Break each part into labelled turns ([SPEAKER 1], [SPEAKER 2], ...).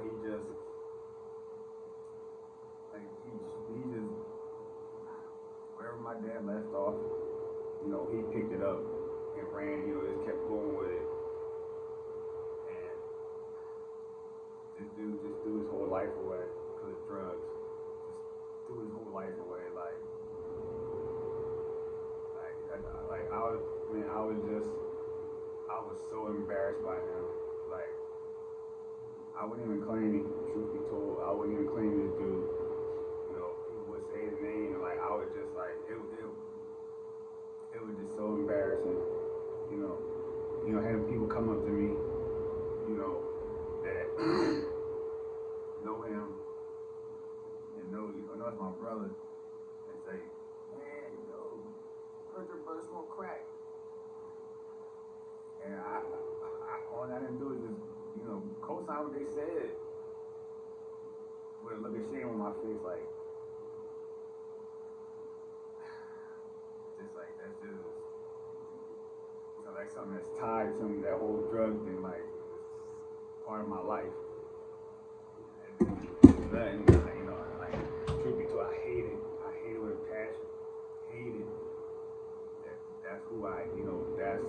[SPEAKER 1] he just he just wherever my dad left off, he picked it up and ran. Just kept going with it, and just threw his whole life away because of drugs. Just threw his whole life away. I was so embarrassed by him. Like, I wouldn't even claim him. Truth be told, I wouldn't even claim this dude. People would say his name, and I was just like, it was just so embarrassing. Having people come up to me, that know him and know it's my brother, and say, man, heard your brother smoke crack. And all I didn't do is just, co-sign what they said with a look of shame on my face, that's just something that's tied to me, that whole drug thing, part of my life. And truth be told, I hate it with a passion. Hate it. That's who that's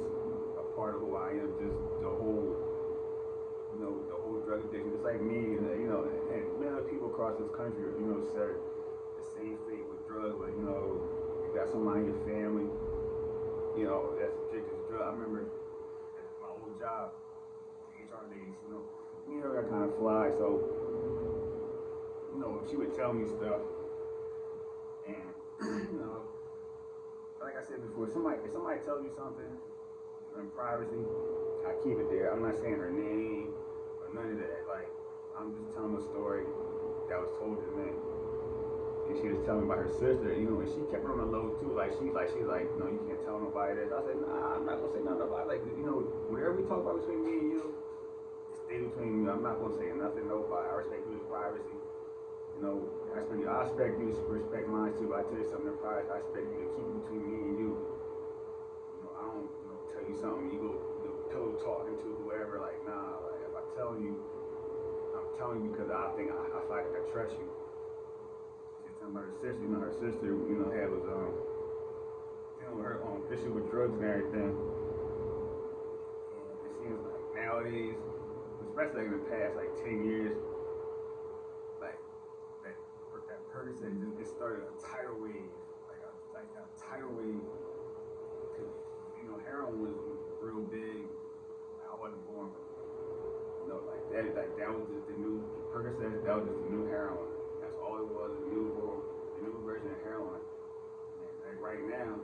[SPEAKER 1] a part of who I am. Just the whole drug addiction. Just like me, and many other people across this country, share the same fate with drugs. But you got somebody in your family, that's addicted to drugs. I remember at my old job, HR ladies, that kind of fly. So, she would tell me stuff, and like I said before, if somebody tells you something in privacy, I keep it there. I'm not saying her name or none of that. I'm just telling a story that was told to me. And she was telling me about her sister, and she kept her on the low too. She's like, no, you can't tell nobody this. I said, nah, I'm not gonna say nothing about it. Whatever we talk about between me and you, stay between you. I'm not gonna say nothing to nobody. I respect your privacy. I expect you to respect mine too. If I tell you something in private, I expect you to keep it between me and you. I don't, tell you something, you go, pillow talking to whoever, nah, if I tell you, I'm telling you because I feel like I can trust you. She's talking about her sister, her sister, was, dealing with her own issue with drugs and everything. And it seems like nowadays, especially in the past, 10 years, that Percocet, it started a tidal wave, a tidal wave. Heroin was real big. I wasn't born. That was just the new Percocet. That was just the new heroin. That's all it was. The new version of heroin. And right now,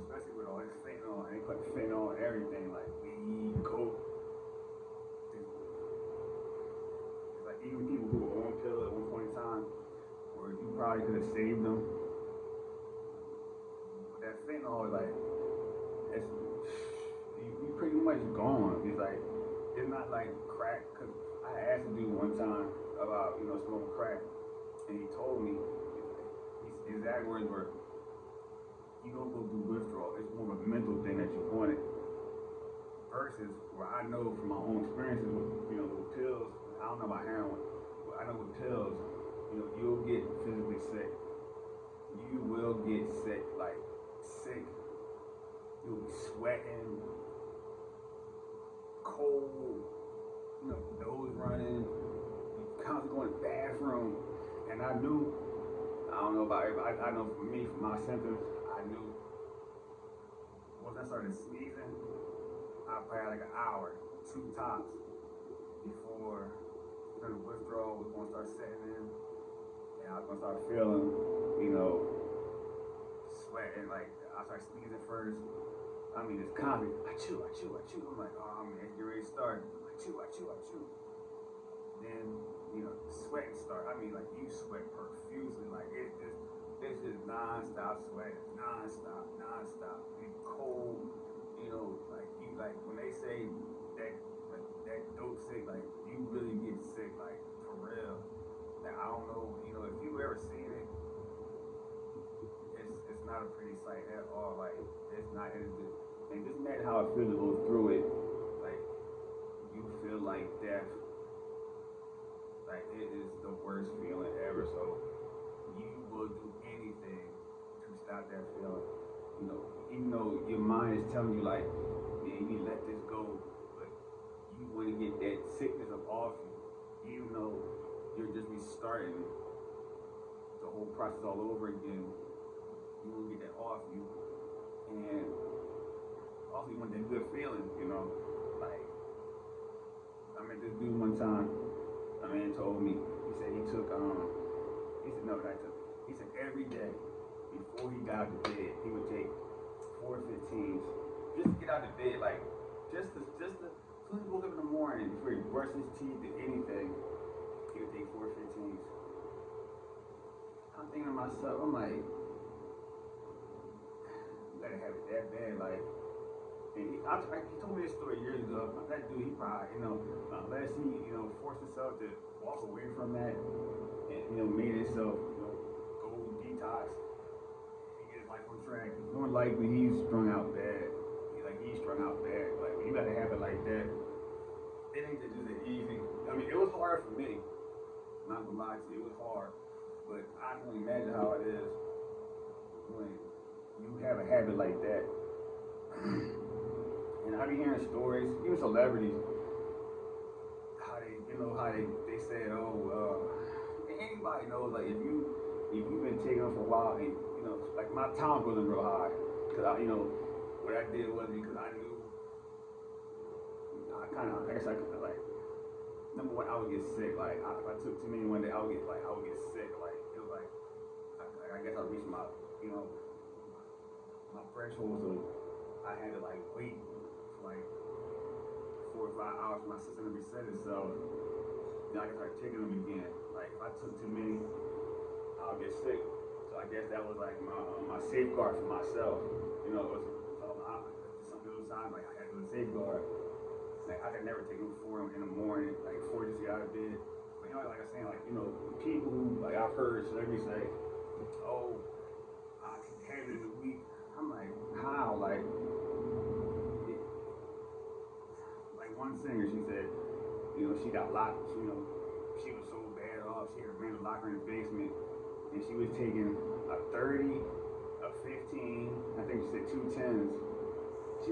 [SPEAKER 1] especially with all this fentanyl, they put fentanyl in everything, weed, coke. It's even people who were on pills at one point in time, where you probably could have saved them. But that fentanyl is you pretty much gone. It's not like crack. Cause I asked a dude one time about smoking crack, and he told me his exact words were, "You don't go through withdrawal. It's more of a mental thing that you want it." Versus where I know from my own experiences with pills. I don't know about heroin, but I know with pills, you'll get physically sick. You will get sick, sick. You'll be sweating, cold, nose running, you constantly going to the bathroom. And I don't know about everybody, I know for me, for my symptoms, I knew once I started sneezing, I probably had an hour, 2 tops, before the withdrawal was going to start setting in. And I was going to start feeling, sweating, I started sneezing first. It's constantly, I chew. I'm like, oh, it's ready to start. I chew. Then, sweating start. You sweat profusely. It's just non-stop sweating. Non-stop. You cold, when they say that dope sick, you really get sick, for real. I don't know, if you ever seen it, it's not a pretty sight at all. It's not. And just imagine how it feels to go through it. You feel like death. like it is the worst feeling ever. So you will do anything to stop that feeling. You know, even though your mind is telling you like, man, you need to let this go, but you want to get that sickness up off you, even though you're just restarting the whole process all over again. You want to get that off you, and also you want that good feeling, you know, like I met this dude one time. A man told me, he said he took he said no, not took. He said every day before he got out of bed, he would take 4 15s just to get out of bed, like just to as soon as he woke up in the morning before he brushed his teeth or anything, he would take 4 15s. I'm thinking to myself, I'm like, you gotta have it that bad, like. And he told me this story years ago. That dude, he probably, you know, unless he, you know, forced himself to walk away from that and, you know, made himself, you know, go detox and get his life on track. More likely he's strung out bad. He's strung out bad. Like, when you gotta have it like that, it ain't just that easy. I mean, it was hard for me. I'm not gonna lie to you, it was hard. But I can only imagine how it is when you have a habit like that. And I be hearing stories, even celebrities, how they said, anybody knows, like if you've been taking them for a while, and you know, like my tolerance wasn't real high, cause what I did was because I knew, I guess I could like, number one, I would get sick, like if I took too many one day, I would get sick, like it was like, I guess I reached my, you know, my threshold, so I had to like wait like 4 or 5 hours for my system to reset itself. Then I can start taking them again. Like if I took too many, I'll get sick. So I guess that was like my safeguard for myself. You know, it was some little time like I had to do a safeguard. Like I could never take them 4 in the morning, like 4 just to get out of bed. But you know, like I was saying, like you know, people who like I've heard celebrities say, "Oh, I can have it in a week." I'm like, how? Like one singer, she said, you know, she got locked, you know, she was so bad off, she had a random locker in the basement, and she was taking a 30, a 15, I think she said 2 10s.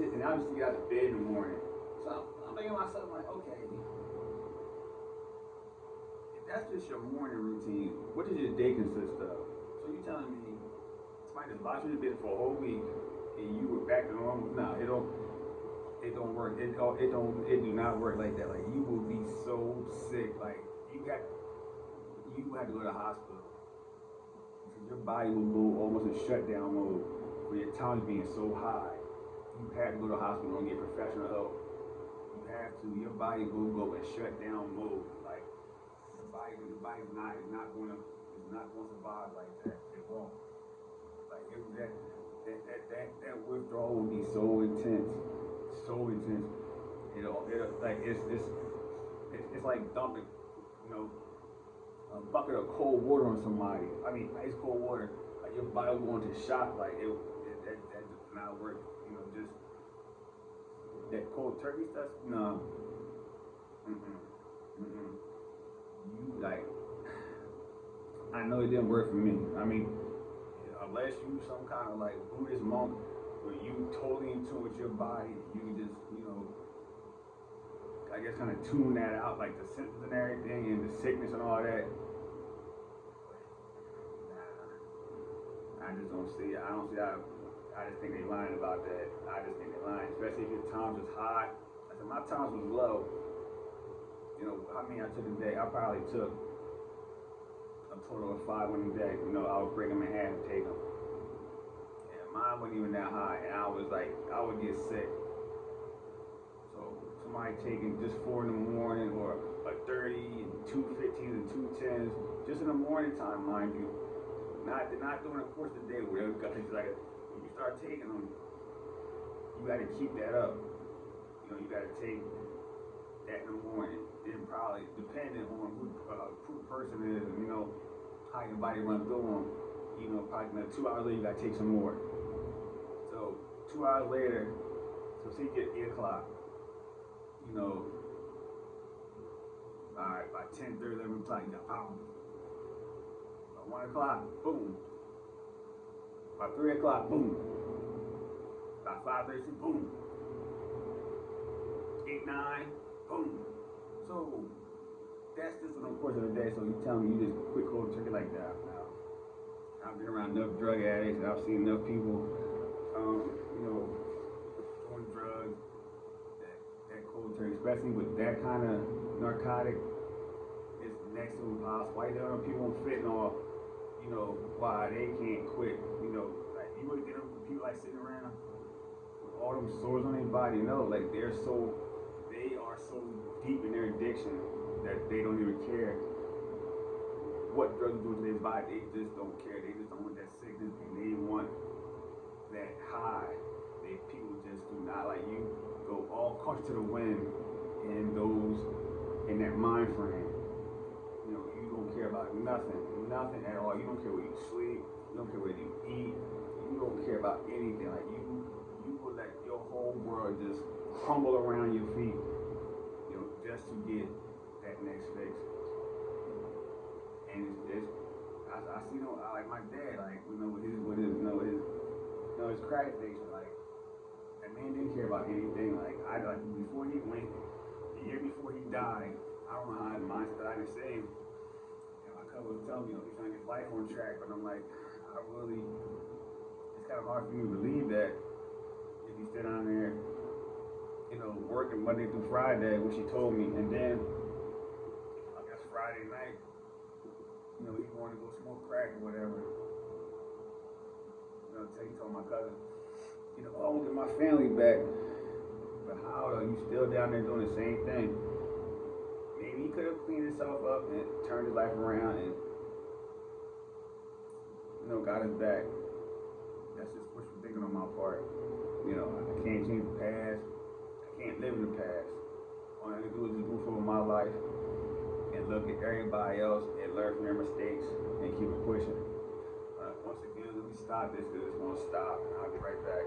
[SPEAKER 1] And I just get out of bed in the morning. So I'm thinking to myself, like, okay, if that's just your morning routine, what does your day consist of? So you telling me somebody just locked you in the bed for a whole week, and you were back to normal? No, it don't work. It do not work like that. Like you will be so sick. Like you have to go to the hospital because your body will go almost in shutdown mode when your tolerance being so high. You have to go to the hospital and get professional help. You have to. Your body will go in shutdown mode. Like your body is not going to survive like that. It won't. Like that withdrawal will be so intense. So intense, it's like dumping, you know, a bucket of cold water on somebody. I mean, ice cold water. Like your body will go into shock. Like that does not work. You know, just that cold turkey stuff. No. You like, I know it didn't work for me. I mean, unless you some kind of like Buddhist monk, where you totally in tune with your body, you can just, you know, I guess kind of tune that out, like the symptoms and everything, and the sickness and all that. Nah, I just don't see it. I don't see how. I just think they're lying about that. I just think they're lying, especially if your tolerance was high. I said my tolerance was low. You know, how many I took a day? I probably took a total of 5 in a day. You know, I would break them in half and take them. Mine wasn't even that high, and I was like, I would get sick. So somebody taking just 4 in the morning, or a 30, and 2 15s, and 2 10s, just in the morning time, mind you. Not during the course of the day, whatever. Because like when you start taking them, you got to keep that up. You know, you got to take that in the morning. Then probably depending on who the person is, and you know how your body runs through them. You know, probably 2 hours later, you got to take some more. So 2 hours later, so say you get 8 o'clock, you know, Alright, by 10:30, 11 o'clock, you got power. By 1 o'clock, boom. By 3 o'clock, boom. By 5:30, boom. 8, 9, boom. So that's just on the course of the day. So you tell me you just quit cold turkey like that. Now, I've been around enough drug addicts, and I've seen enough people, doing drugs. That cold turkey, especially with that kind of narcotic, is next to impossible. Why there are people on fentanyl, why they can't quit? Like you would get them people like sitting around with all them sores on their body. Like they are so deep in their addiction that they don't even care what drugs do to their body. They just don't care. They just don't want that sickness, and they want that high. People just do not, like, you go all caught to the wind in that mind frame. You don't care about nothing at all. You don't care where you sleep. You don't care where you eat. You don't care about anything. Like you will let your whole world just crumble around your feet, just to get that next fix. And I see, like my dad, like, with his crack addiction, like, that man didn't care about anything. Like before he went, the year before he died, I don't know how his mindset I didn't say him. My cousin was telling me, he's trying to get his life on track, but I'm like, it's kind of hard for me to believe that if he sit down there, working Monday through Friday, which he told me, and then I guess Friday night, he wanted to go smoke crack or whatever. He told my cousin, I want to get my family back, but how though? You still down there doing the same thing? Maybe he could have cleaned himself up and turned his life around and, got us back. That's just wishful thinking on my part. I can't change the past. I can't live in the past. All I can do is just move forward with my life and look at everybody else and learn from their mistakes and keep it pushing. Once again, let me stop this because it's going to stop, and I'll be right back.